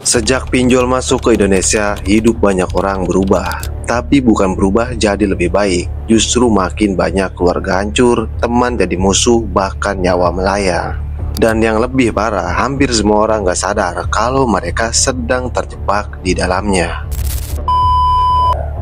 Sejak pinjol masuk ke Indonesia, hidup banyak orang berubah. Tapi bukan berubah jadi lebih baik, justru makin banyak keluarga hancur, teman jadi musuh, bahkan nyawa melayang. Dan yang lebih parah, hampir semua orang gak sadar kalau mereka sedang terjebak di dalamnya.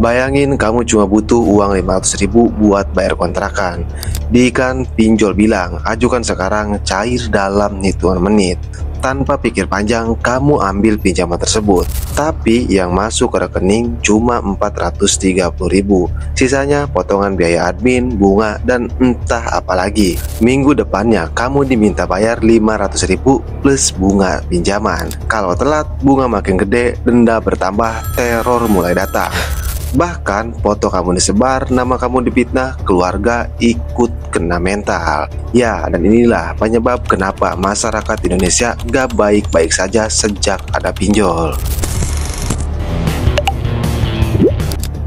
Bayangin kamu cuma butuh uang 500.000 buat bayar kontrakan. Diikan pinjol bilang, ajukan sekarang, cair dalam hitungan menit. Tanpa pikir panjang, kamu ambil pinjaman tersebut. Tapi yang masuk ke rekening cuma 430.000. Sisanya potongan biaya admin, bunga, dan entah apa lagi. Minggu depannya kamu diminta bayar 500.000 plus bunga pinjaman. Kalau telat, bunga makin gede, denda bertambah, teror mulai datang. Bahkan foto kamu disebar, nama kamu difitnah, keluarga ikut kena mental. Ya, dan inilah penyebab kenapa masyarakat Indonesia gak baik-baik saja sejak ada pinjol.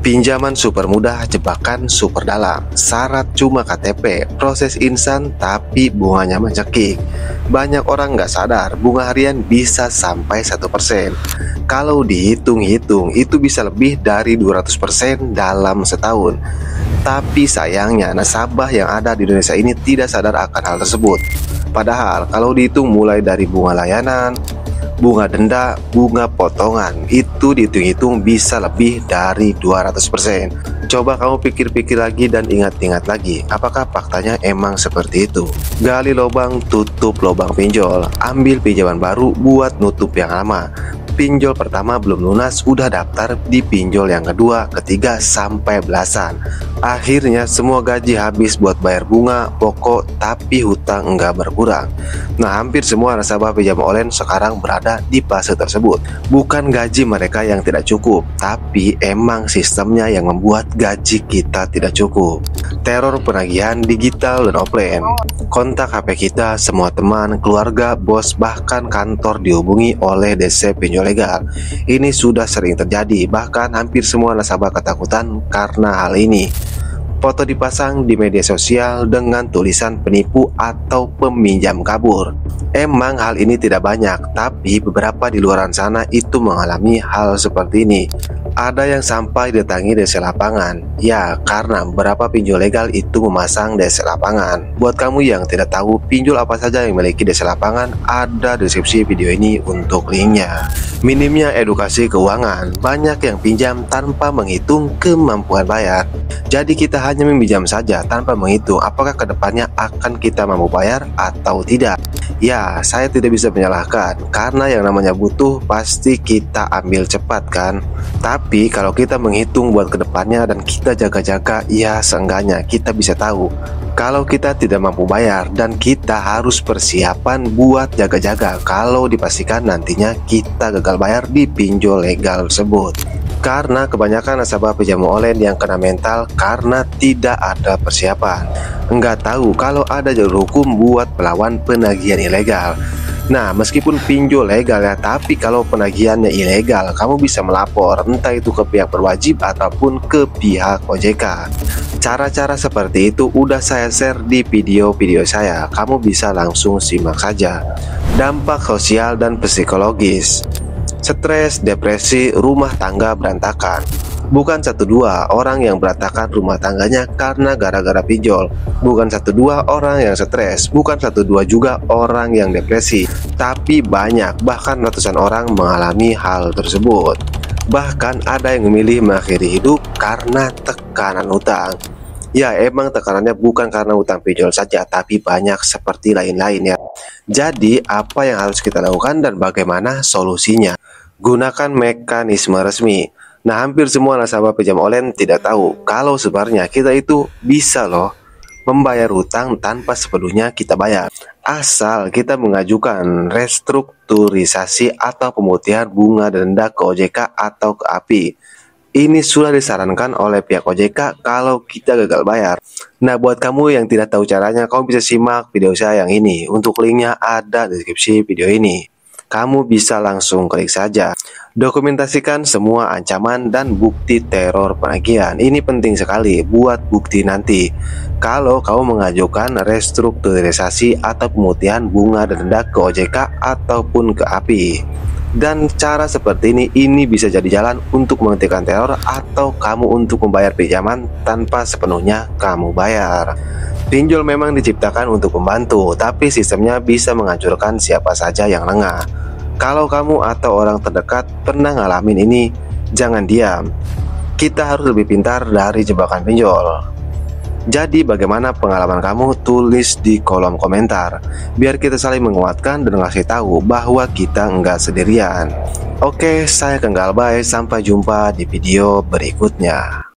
Pinjaman super mudah, jebakan super dalam. Syarat cuma KTP, proses instan tapi bunganya mencekik. Banyak orang nggak sadar bunga harian bisa sampai 1%. Kalau dihitung-hitung itu bisa lebih dari 200% dalam setahun. Tapi sayangnya nasabah yang ada di Indonesia ini tidak sadar akan hal tersebut. Padahal kalau dihitung mulai dari bunga layanan, bunga denda, bunga potongan, itu dihitung-hitung bisa lebih dari 200%. Coba kamu pikir-pikir lagi dan ingat-ingat lagi, apakah faktanya emang seperti itu? Gali lubang, tutup lubang pinjol, ambil pinjaman baru buat nutup yang lama. Pinjol pertama belum lunas, udah daftar di pinjol yang kedua, ketiga, sampai belasan. Akhirnya semua gaji habis buat bayar bunga, pokok, tapi hutang enggak berkurang. Nah, hampir semua nasabah pinjaman online sekarang berada di fase tersebut. Bukan gaji mereka yang tidak cukup, tapi emang sistemnya yang membuat gaji kita tidak cukup. Teror penagihan digital dan offline. Kontak HP kita, semua teman, keluarga, bos, bahkan kantor dihubungi oleh DC pinjol legal. Ini sudah sering terjadi, bahkan hampir semua nasabah ketakutan karena hal ini. Foto dipasang di media sosial dengan tulisan penipu atau peminjam kabur. Emang hal ini tidak banyak, tapi beberapa di luar sana itu mengalami hal seperti ini. Ada yang sampai datangi DC lapangan. Ya, karena beberapa pinjol legal itu memasang DC lapangan. Buat kamu yang tidak tahu pinjol apa saja yang memiliki DC lapangan, ada deskripsi video ini untuk linknya. Minimnya edukasi keuangan, banyak yang pinjam tanpa menghitung kemampuan bayar. Jadi kita hanya meminjam saja tanpa menghitung apakah kedepannya akan kita mampu bayar atau tidak. Ya, saya tidak bisa menyalahkan, karena yang namanya butuh pasti kita ambil cepat kan. Tapi kalau kita menghitung buat kedepannya dan kita jaga-jaga, ya seenggaknya kita bisa tahu kalau kita tidak mampu bayar, dan kita harus persiapan buat jaga-jaga kalau dipastikan nantinya kita gagal bayar di pinjol legal tersebut. Karena kebanyakan nasabah pinjaman online yang kena mental karena tidak ada persiapan. Nggak tahu kalau ada jalur hukum buat melawan penagihan ilegal. Nah, meskipun pinjol legal ya, tapi kalau penagihannya ilegal, kamu bisa melapor, entah itu ke pihak berwajib ataupun ke pihak OJK. Cara-cara seperti itu udah saya share di video-video saya, kamu bisa langsung simak saja. Dampak sosial dan psikologis. Stres, depresi, rumah tangga berantakan. Bukan 1-2 orang yang berantakan rumah tangganya karena gara-gara pinjol. Bukan 1-2 orang yang stres. Bukan 1-2 juga orang yang depresi. Tapi banyak, bahkan ratusan orang mengalami hal tersebut. Bahkan ada yang memilih mengakhiri hidup karena tekanan hutang. Ya, emang tekanannya bukan karena hutang pinjol saja, tapi banyak seperti lain-lain ya. Jadi, apa yang harus kita lakukan dan bagaimana solusinya? Gunakan mekanisme resmi. Nah, hampir semua nasabah pinjam online tidak tahu kalau sebenarnya kita itu bisa loh membayar hutang tanpa sepenuhnya kita bayar. Asal kita mengajukan restrukturisasi atau pemutihan bunga denda ke OJK atau ke API. Ini sudah disarankan oleh pihak OJK kalau kita gagal bayar. Nah, buat kamu yang tidak tahu caranya, kamu bisa simak video saya yang ini. Untuk linknya ada di deskripsi video ini. Kamu bisa langsung klik saja. Dokumentasikan semua ancaman dan bukti teror penagihan. Ini penting sekali buat bukti nanti kalau kamu mengajukan restrukturisasi atau pemutihan bunga denda ke OJK ataupun ke API. Dan cara seperti ini bisa jadi jalan untuk menghentikan teror atau kamu untuk membayar pinjaman tanpa sepenuhnya kamu bayar. Pinjol memang diciptakan untuk membantu, tapi sistemnya bisa menghancurkan siapa saja yang lengah. Kalau kamu atau orang terdekat pernah ngalamin ini, jangan diam. Kita harus lebih pintar dari jebakan pinjol. Jadi bagaimana pengalaman kamu? Tulis di kolom komentar, biar kita saling menguatkan dan ngasih tahu bahwa kita nggak sendirian. Oke, saya Kang Galbay, sampai jumpa di video berikutnya.